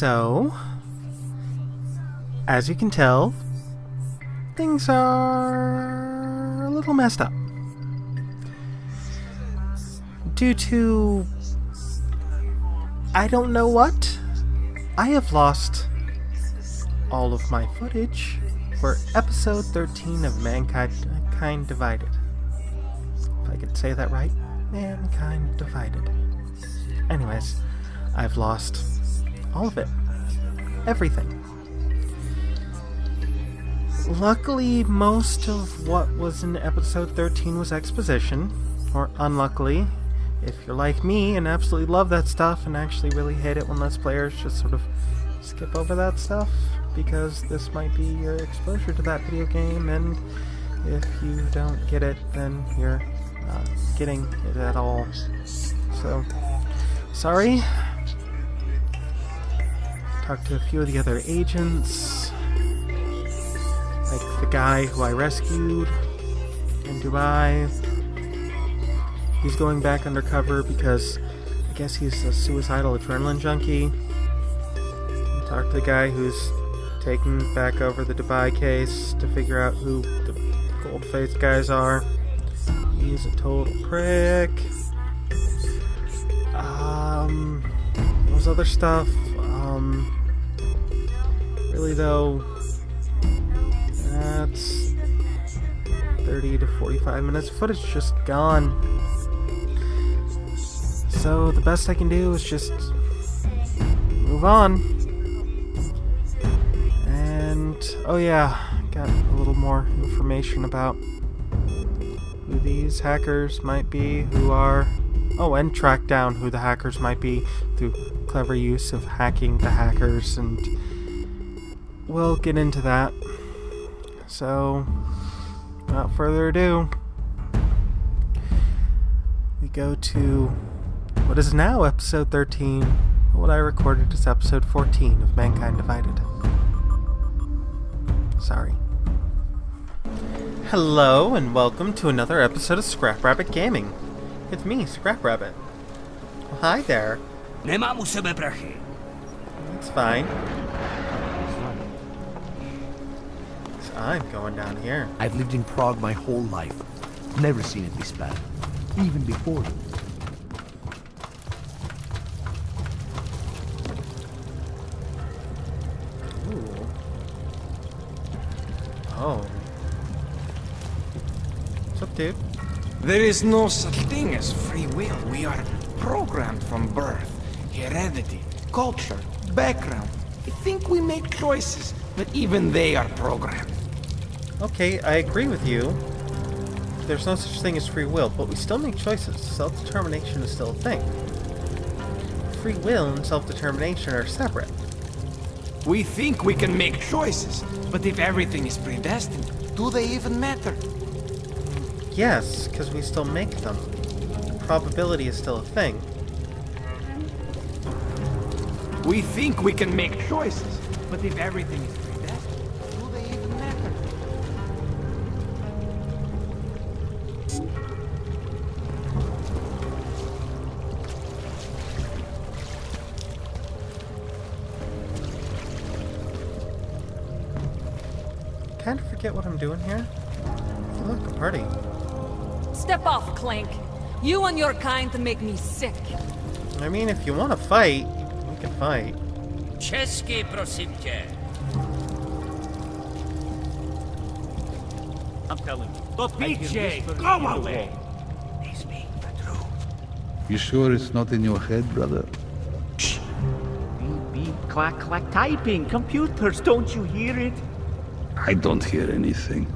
So, as you can tell, things are a little messed up. Due to, I don't know what, I have lost all of my footage for episode 13 of Mankind Divided. If I could say that right, Mankind Divided. Anyways, I've lost all of it. Everything. Luckily, most of what was in episode 13 was exposition. Or unluckily, if you're like me and absolutely love that stuff and actually really hate it when Let's Players just sort of skip over that stuff, because this might be your exposure to that video game, and if you don't get it, then you're not getting it at all. So, sorry. Talked to a few of the other agents, like the guy who I rescued in Dubai. He's going back undercover because I guess he's a suicidal adrenaline junkie. Talked to the guy who's taking back over the Dubai case to figure out who the gold-faced guys are. He's a total prick. There was other stuff. Really though, that's 30 to 45 minutes of footage just gone. So the best I can do is just move on. And, oh yeah, got a little more information about who these hackers might be, and track down who the hackers might be through clever use of hacking the hackers, and we'll get into that. So, without further ado, we go to what is now episode 13, what I recorded as episode 14 of Mankind Divided. Sorry. Hello, and welcome to another episode of Scrap Rabbit Gaming. It's me, Scrap Rabbit. Well, hi there. It's fine. So I'm going down here. I've lived in Prague my whole life. Never seen it this bad. Even before. Ooh. Oh. What's up, dude? There is no such thing as free will. We are programmed from birth. Heredity, culture, background. I think we make choices, but even they are programmed. Okay, I agree with you. There's no such thing as free will, but we still make choices. Self-determination is still a thing. Free will and self-determination are separate. We think we can make choices, but if everything is predestined, do they even matter? Yes, because we still make them. Probability is still a thing. We think we can make choices, but if everything is predestined, do they even matter? Kind of forget what I'm doing here. Oh, look, a party. Step off, Clank. You and your kind make me sick. I mean, if you want to fight, we can fight. Česky, prosím tě. I'm telling you. To PJ, go away! He's being the truth. You sure it's not in your head, brother? Beep, beep, clack, clack, typing. Computers, don't you hear it? I don't hear anything.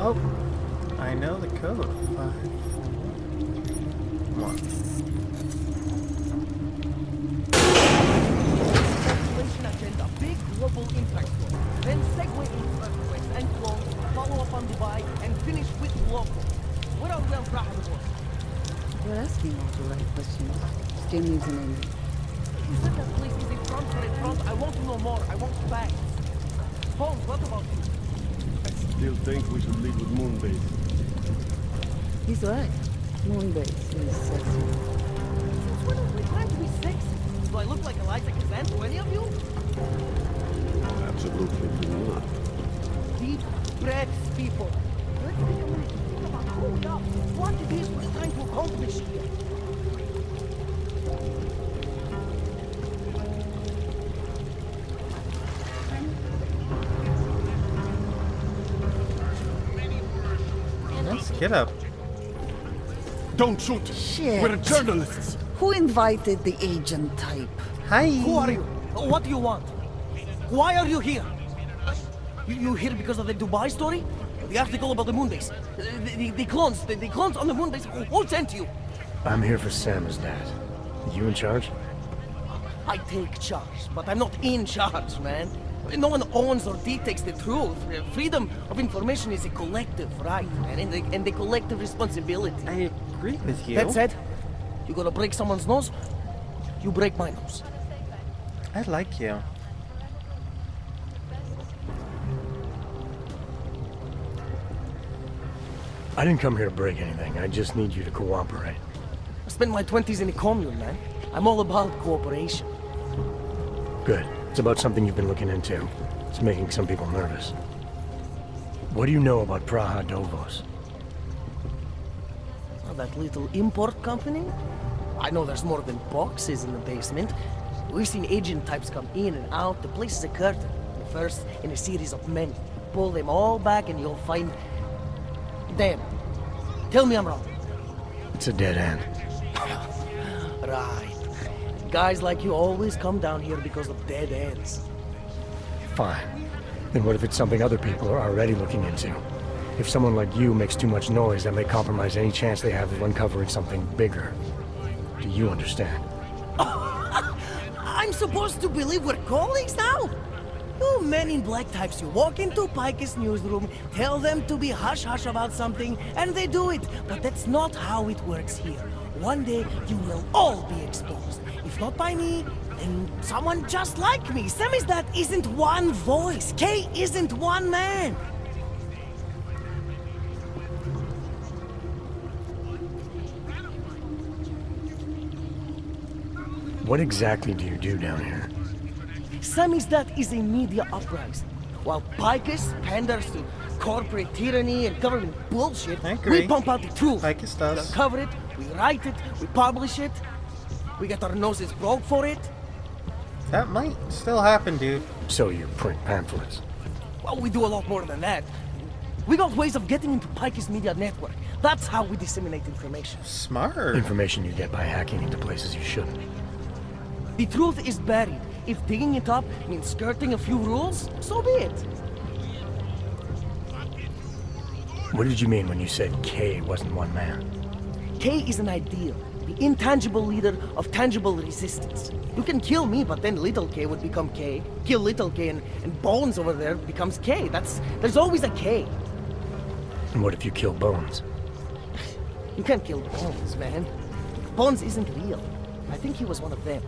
Oh, I know the code. 541. Population agenda, big global impact story. Then segue into earthquakes and clones, follow up on Dubai, and finish with local. What are we on Prague for? You're asking all the right questions. Still needs an ending. You said that place is in front for a front. I want to know more. I want facts. Holmes, what about you? I still think we should lead with Moonbase. He's right. Moonbase is sexy. Since when are we trying to be sexy? Do I look like Eliza Kazan to any of you? Absolutely do not. Deep breaths, people. Let's take a minute to think about who we are, what it is we're trying to accomplish here. Let's get up. Don't shoot! Shit. We're journalists! Who invited the agent type? Hi. Who are you? What do you want? Why are you here? You here because of the Dubai story? The article about the moonbase? The clones on the moonbase? Who sent you? I'm here for Sam's dad. You in charge? I take charge, but I'm not in charge, man. No one owns or dictates the truth. Freedom of information is a collective right, man, and a collective responsibility. I agree with you. That said, you gotta break someone's nose, you break my nose. I like you. I didn't come here to break anything. I just need you to cooperate. I spent my 20s in a commune, man. I'm all about cooperation. Good. It's about something you've been looking into. It's making some people nervous. What do you know about Praha Dovos? Oh, that little import company? I know there's more than boxes in the basement. We've seen agent types come in and out. The place is a curtain. The first in a series of many. Pull them all back and you'll find... Damn. Tell me I'm wrong. It's a dead end. Right. Guys like you always come down here because of dead ends. Fine. Then what if it's something other people are already looking into? If someone like you makes too much noise, that may compromise any chance they have of uncovering something bigger. Do you understand? I'm supposed to believe we're colleagues now? You men in black types, you walk into Pike's newsroom, tell them to be hush-hush about something, and they do it. But that's not how it works here. One day, you will all be exposed. If not by me, then someone just like me. Samizdat isn't one voice. Kay isn't one man. What exactly do you do down here? Samizdat is a media uprising. While Picus panders to corporate tyranny and government bullshit, I agree. we pump out the truth. Picus We does. uncover it, we write it, we publish it. We get our noses broke for it. That might still happen, dude. So you print pamphlets. Well, we do a lot more than that. We got ways of getting into Pike's media network. That's how we disseminate information. Smart. Information you get by hacking into places you shouldn't. The truth is buried. If digging it up means skirting a few rules, so be it. What did you mean when you said K wasn't one man? K is an ideal, the intangible leader of tangible resistance. You can kill me, but then little K would become K. Kill little K and Bones over there becomes K. There's always a K. And what if you kill Bones? You can't kill Bones, man. Bones isn't real. I think he was one of them.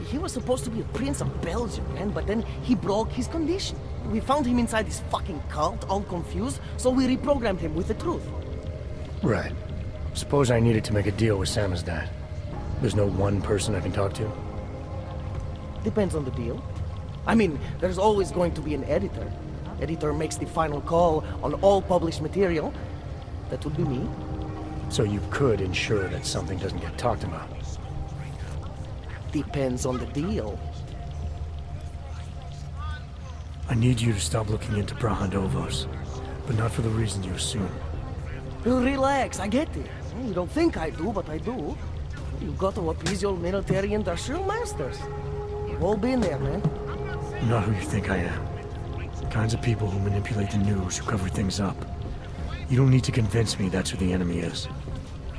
He was supposed to be a prince of Belgium, man, but then he broke his condition. We found him inside this fucking cult, all confused, so we reprogrammed him with the truth. Right. Suppose I needed to make a deal with Samizdat. There's no one person I can talk to? Depends on the deal. I mean, there's always going to be an editor. Editor makes the final call on all published material. That would be me. So you could ensure that something doesn't get talked about. Depends on the deal. I need you to stop looking into Prahandovos, but not for the reason you assume. Relax, I get it. You don't think I do, but I do. You got to appease your military industrial masters. We've all been there, man. I'm not who you think I am. The kinds of people who manipulate the news, who cover things up. You don't need to convince me that's who the enemy is.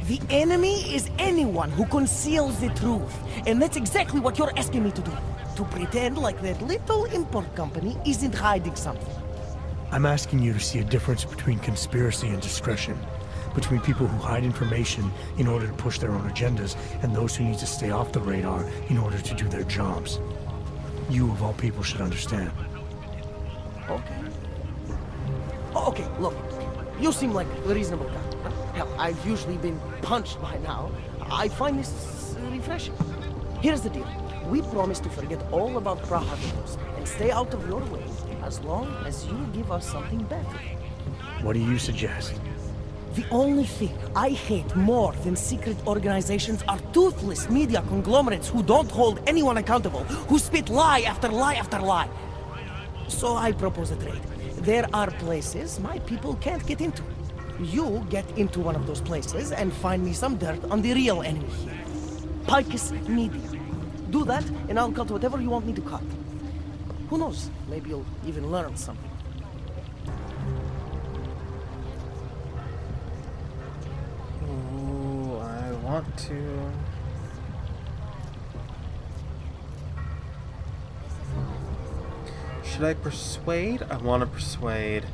The enemy is anyone who conceals the truth. And that's exactly what you're asking me to do. To pretend like that little import company isn't hiding something. I'm asking you to see a difference between conspiracy and discretion. Between people who hide information in order to push their own agendas and those who need to stay off the radar in order to do their jobs. You, of all people, should understand. Okay. Okay, look. You seem like a reasonable guy. Hell, I've usually been punched by now. I find this refreshing. Here's the deal. We promise to forget all about Prague and stay out of your way as long as you give us something better. What do you suggest? The only thing I hate more than secret organizations are toothless media conglomerates who don't hold anyone accountable, who spit lie after lie after lie. So I propose a trade. There are places my people can't get into. You get into one of those places and find me some dirt on the real enemy here. Picus Media. Do that, and I'll cut whatever you want me to cut. Who knows? Maybe you'll even learn something. Ooh, I want to... Should I persuade? I want to persuade.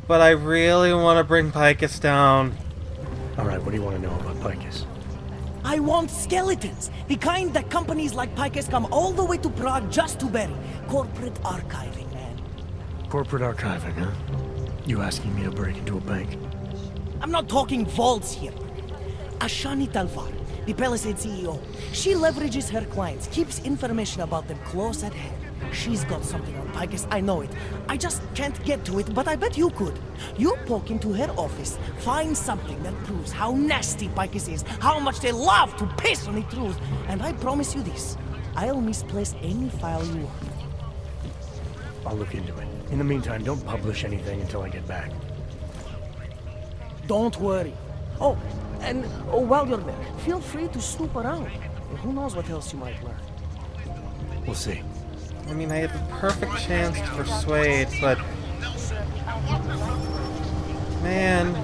But I really want to bring Picus down. Alright, what do you want to know about Picus? I want skeletons! The kind that companies like Picus come all the way to Prague just to bury. Corporate archiving, man. Corporate archiving, huh? You asking me to break into a bank? I'm not talking vaults here. Ashani Talvar, the Palisade CEO. She leverages her clients, keeps information about them close at hand. She's got something on Picus, I know it. I just can't get to it, but I bet you could. You poke into her office, find something that proves how nasty Picus is, how much they love to piss on the truth, and I promise you this, I'll misplace any file you want. I'll look into it. In the meantime, don't publish anything until I get back. Don't worry. Oh, and while you're there, feel free to snoop around. Who knows what else you might learn. We'll see. I mean, I had the perfect chance to persuade, but... Man...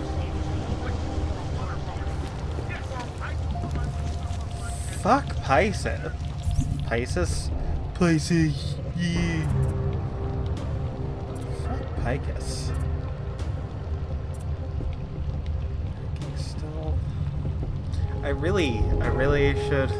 Fuck Pisces. Pisces? Pisces, yeah. Fuck Picus. Still... I really should...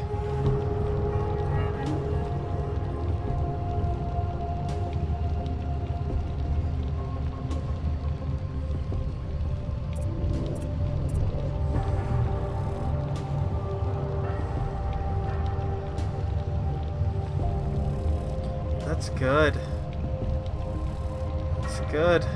That's good. That's good.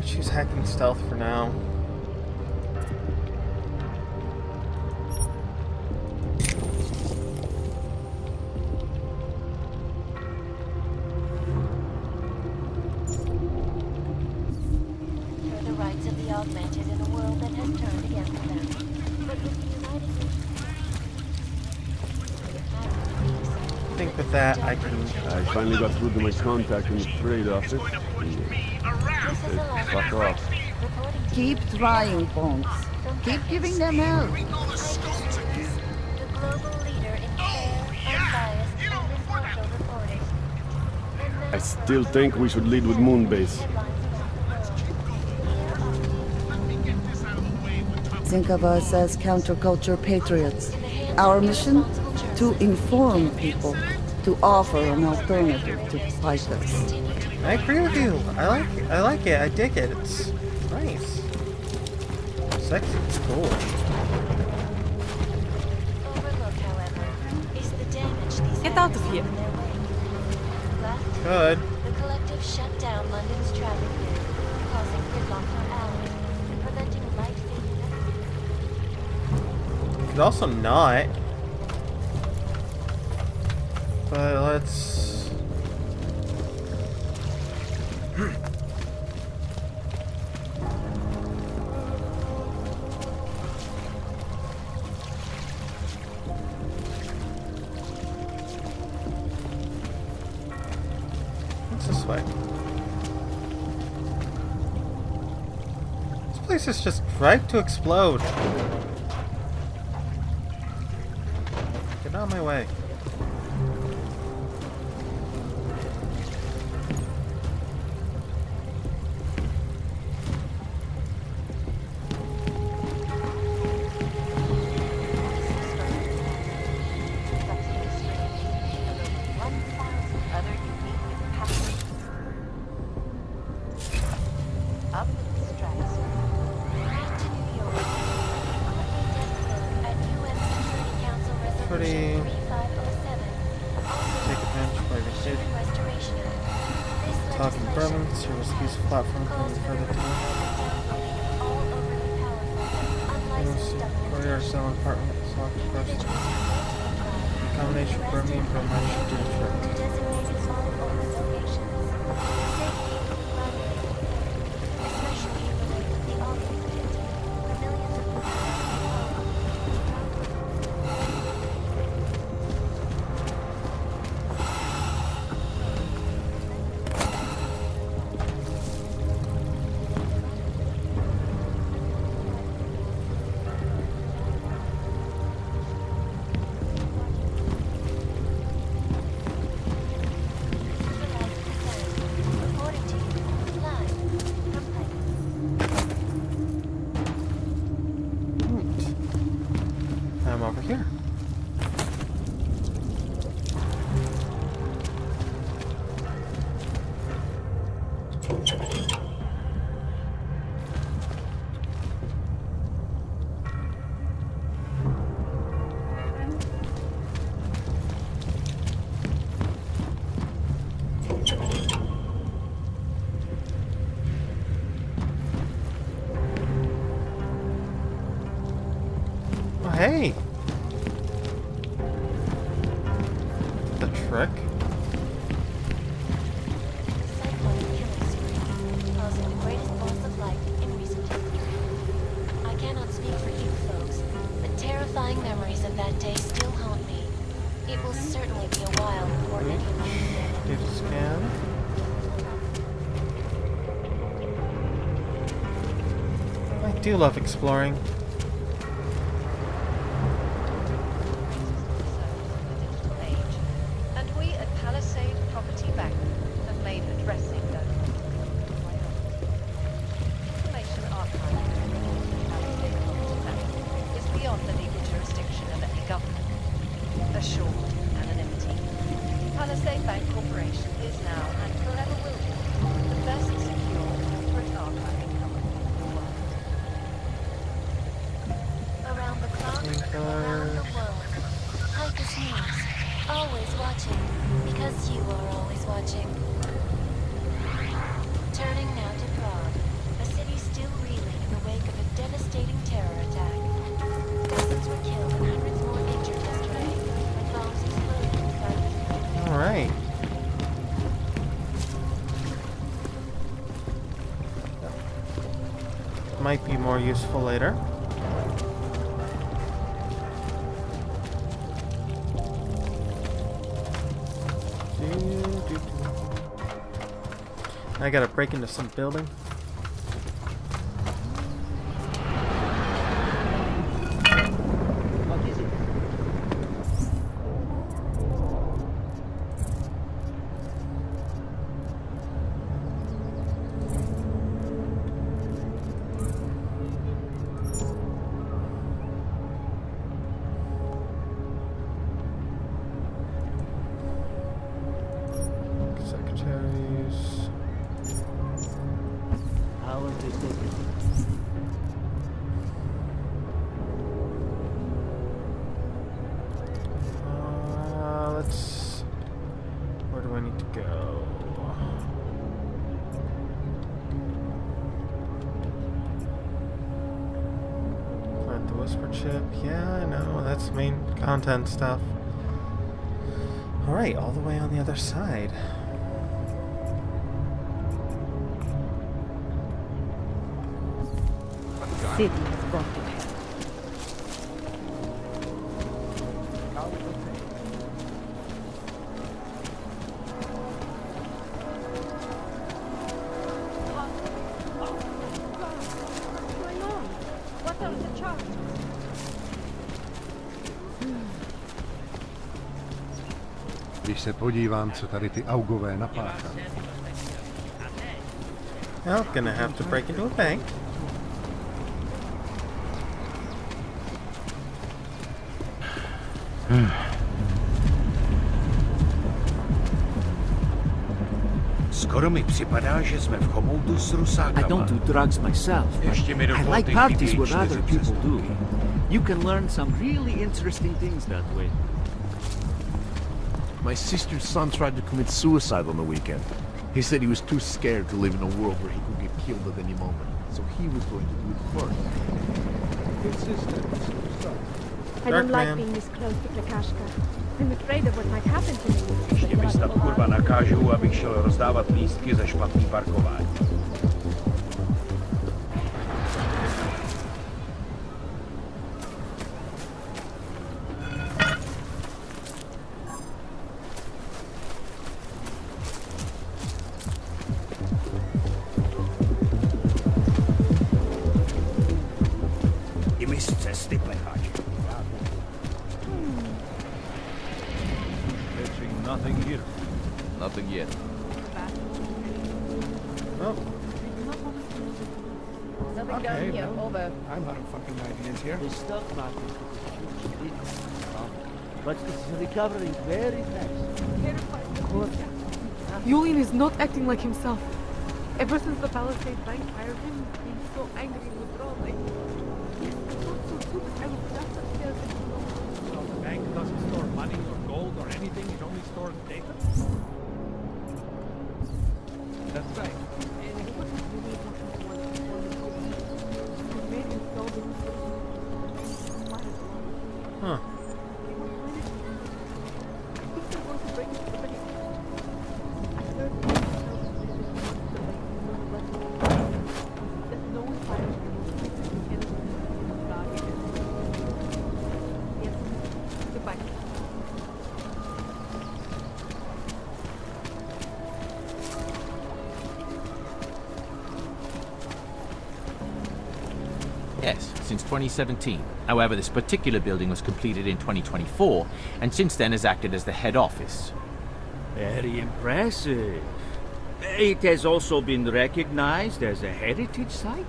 Choose hacking stealth for now. For the rights of the augmented in a world that has turned against them. But with the United I think with that I can... I finally got through to my contact in the trade office. Fuck off. Keep trying, Bones. Keep giving them help. the global leader in fair, unbiased, and impartial reporting. I still think we should lead with Moonbase. Think of us as counterculture patriots. Our mission? To inform people, to offer an alternative to Picus. I agree with you. I like it. I dig it. It's nice. Sexy. It's cool. Overlooked, however, is the damage these get out of here. Good. The collective shut down London's traffic grid, causing gridlock for hours and preventing life-saving efforts. Could also not. But let's... What's this way? This place is just ripe to explode. Get out of my way. Pretty... Take advantage by your state. Talking Berlin, service use platform coming further to courier selling apartment, soft person. Combination of Burmese and Burmese should do the trick. I'm over here. Oh, hey! The trick? Causing the greatest loss of life in recent history. I cannot speak for you folks, but terrifying memories of that day still haunt me. It will certainly be a while before any of you Data scan. I do love exploring. And we at Palisade Property Bank have made addressing that information archive at Palisade Property Bank is beyond the legal jurisdiction of any government. Assured anonymity. Palisade Bank Corporation is now and forever will be the best secure corporate archiving company in the world. around the clock, around the world. Hikers News, always watching, because you are always watching. Turning now to Prague, a city still reeling in the wake of a devastating terror attack. Dozens were killed and hundreds more injured yesterday when bombs exploded inside the city. Alright. Might be more useful later. I gotta break into some building. What is it? Secretaries. ship. Yeah, I know. That's main content stuff. Alright, all the way on the other side. City has gone to hell. What's going on? What are the charges? Když se podívám, co tady ty augové napáchají. Well, gonna have to break into a bank. Skoro mi připadá, že jsme v chomoutu s rusákama. I don't do drugs myself, but I like parties where other people do. You can learn some really interesting things that way. My sister's son tried to commit suicide on the weekend. He said he was too scared to live in a world where he could get killed at any moment. So he was going to do it first. I don't like being this close to Plakashka. I'm afraid of what might happen to me. Ještě mi snad kurva nakážou, abych šel rozdávat lístky za špatný parkování. I mi z cesty, plecháči. Nothing here. Nothing yet. Oh. Nothing Okay, down here. well, Over. I'm out of fucking ideas here. The stock market took a huge hit, but it's recovering very fast. Julian is not acting like himself. Ever since the Palisade Bank hired him, he's been so angry and withdrawn. Like, he's not so stupid. I was just upstairs and So the bank doesn't store money or gold or anything, it only stores data? That's right. Huh. Yes, since 2017. However, this particular building was completed in 2024, and since then has acted as the head office. Very impressive. It has also been recognized as a heritage site?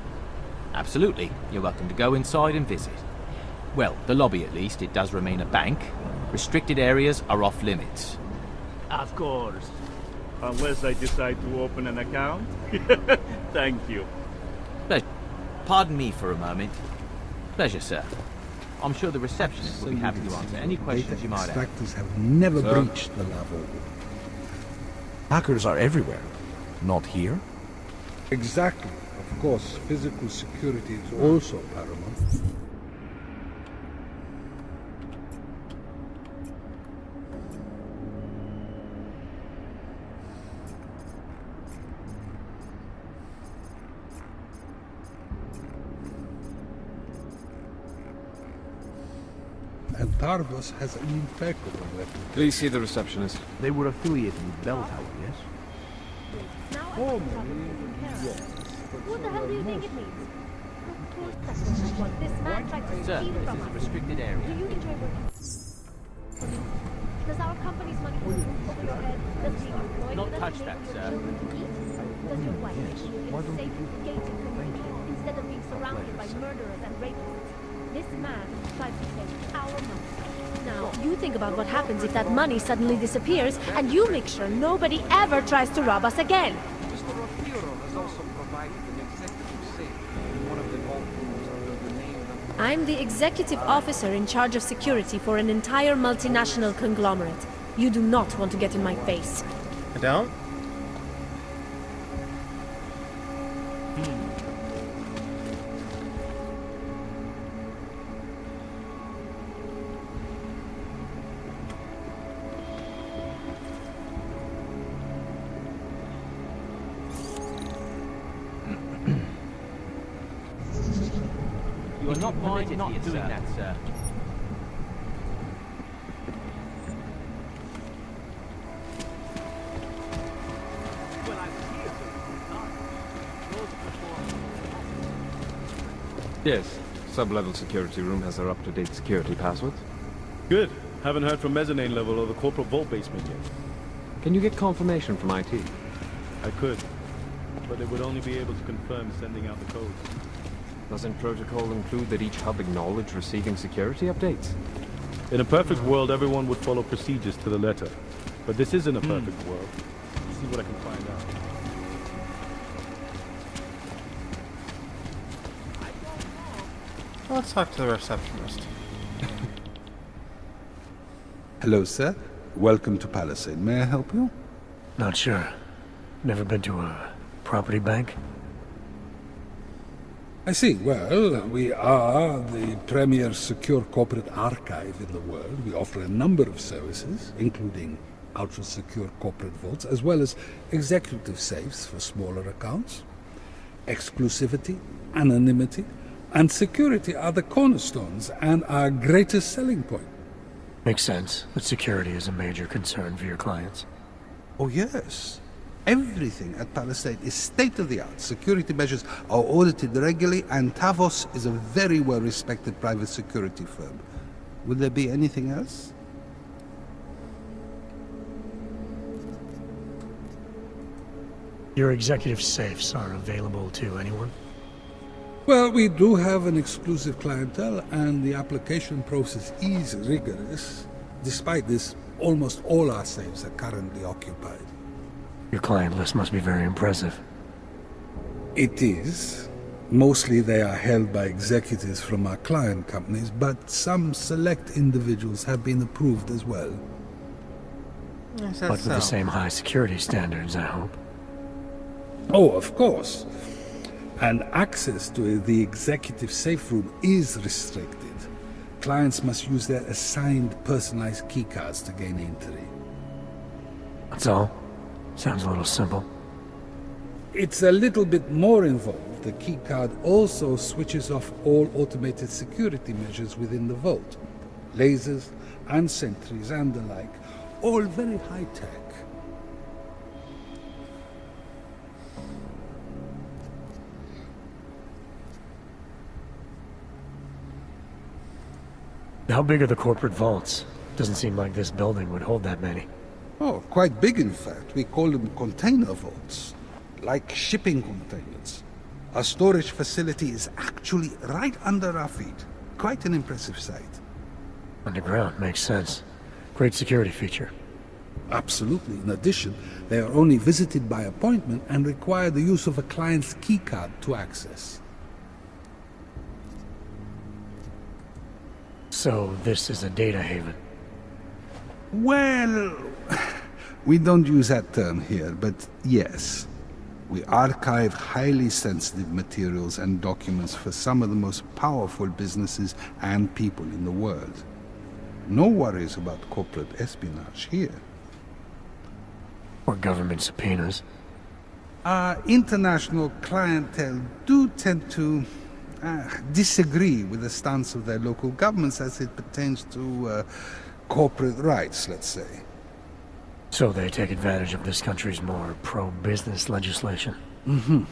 Absolutely. You're welcome to go inside and visit. Well, the lobby at least, it does remain a bank. Restricted areas are off limits. Of course. Unless I decide to open an account. Thank you. Pleasure. Pardon me for a moment. Pleasure, sir. I'm sure the receptionist will be happy to answer any questions you might have. Extractors have never breached the level. Hackers are everywhere. Not here? Exactly. Of course, physical security is also paramount. And Tarvos has an impeccable weapon. Please see the receptionist. They were affiliated with Bell Tower, yes? What the hell do you think it means? Of course that's what this man tried to Sir, steal this from is a us. restricted Do area. you enjoy working? Does our company's money go over your head? Does being employed Not with us touch enable that, your sir. children to eat? Does your wife make you in a safe, gated community instead of being surrounded by murderers and rapists? This man tries to take our money. Now, you think about what happens if that money suddenly disappears, and you make sure nobody ever tries to rob us again. Mr. Rafiro has also provided an executive safe in one of the vault rooms under the name of... I'm the executive officer in charge of security for an entire multinational conglomerate. You do not want to get in my face. I don't? You're not doing that, sir. Yes. Sub-level security room has their up-to-date security passwords. Good. Haven't heard from mezzanine level or the corporate vault basement yet. Can you get confirmation from IT? I could, but it would only be able to confirm sending out the codes. Doesn't protocol include that each hub acknowledge receiving security updates? In a perfect world, everyone would follow procedures to the letter. But this isn't a perfect world. Let's see what I can find out. Let's talk to the receptionist. Hello, sir. Welcome to Palisade. May I help you? Not sure. Never been to a property bank? I see. Well, we are the premier secure corporate archive in the world. We offer a number of services, including ultra-secure corporate vaults, as well as executive safes for smaller accounts. Exclusivity, anonymity, and security are the cornerstones and our greatest selling point. Makes sense that security is a major concern for your clients. Oh, yes. Everything at Palisade is state-of-the-art. Security measures are audited regularly, and Tavos is a very well-respected private security firm. Would there be anything else? Your executive safes are available to anyone? Well, we do have an exclusive clientele, and the application process is rigorous. Despite this, almost all our safes are currently occupied. Your client list must be very impressive. It is. Mostly they are held by executives from our client companies, but some select individuals have been approved as well. But with the same high security standards, I hope. Oh, of course. And access to the executive safe room is restricted. Clients must use their assigned personalized keycards to gain entry. That's all? Sounds a little simple. It's a little bit more involved. The keycard also switches off all automated security measures within the vault. Lasers and sentries and the like. All very high-tech. How big are the corporate vaults? Doesn't seem like this building would hold that many. Oh, quite big in fact. We call them container vaults. Like shipping containers. Our storage facility is actually right under our feet. Quite an impressive sight. Underground, makes sense. Great security feature. Absolutely. In addition, they are only visited by appointment and require the use of a client's keycard to access. So this is a data haven? Well, we don't use that term here, but yes. We archive highly sensitive materials and documents for some of the most powerful businesses and people in the world. No worries about corporate espionage here. Or government subpoenas. Our international clientele do tend to disagree with the stance of their local governments as it pertains to corporate rights, let's say. So they take advantage of this country's more pro-business legislation? Mm-hmm.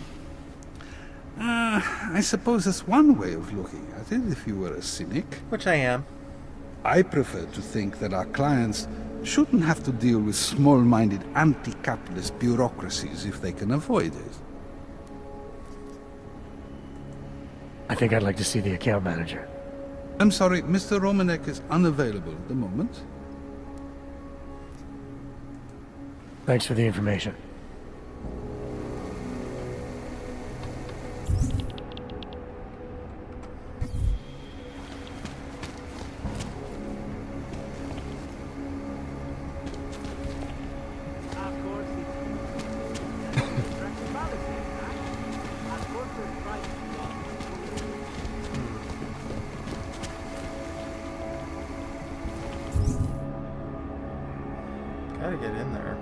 I suppose that's one way of looking at it, if you were a cynic. Which I am. I prefer to think that our clients shouldn't have to deal with small-minded anti-capitalist bureaucracies if they can avoid it. I think I'd like to see the account manager. I'm sorry, Mr. Romanek is unavailable at the moment. Thanks for the information. Gotta get in there.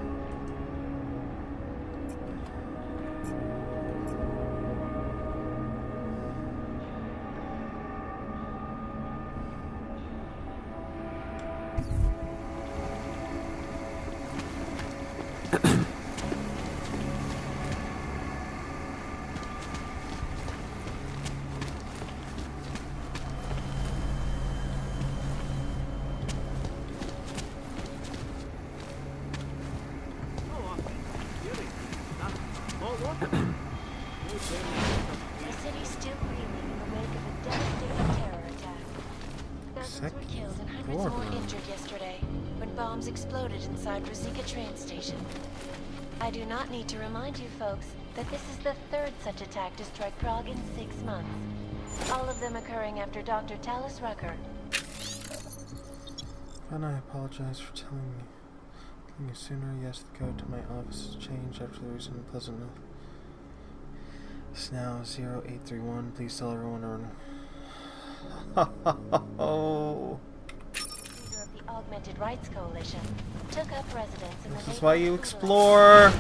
The city's still reeling in the wake of a devastating terror attack. Dozens were killed and hundreds more injured yesterday when bombs exploded inside Rosika train station. I do not need to remind you folks that this is the third such attack to strike Prague in 6 months. All of them occurring after Dr. Talis Rucker. And I apologize for telling you sooner. Yes, the code to my office has changed after the recent unpleasant. It's now 0831. Please tell everyone Oh. Leader of the Augmented Rights Coalition took up residence in the This is why you explore.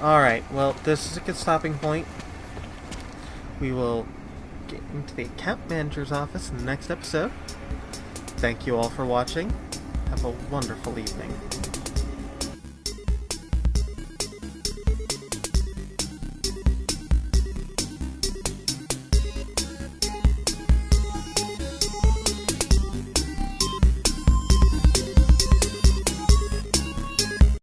Alright, well, this is a good stopping point. We will get into the account manager's office in the next episode. Thank you all for watching. Have a wonderful evening.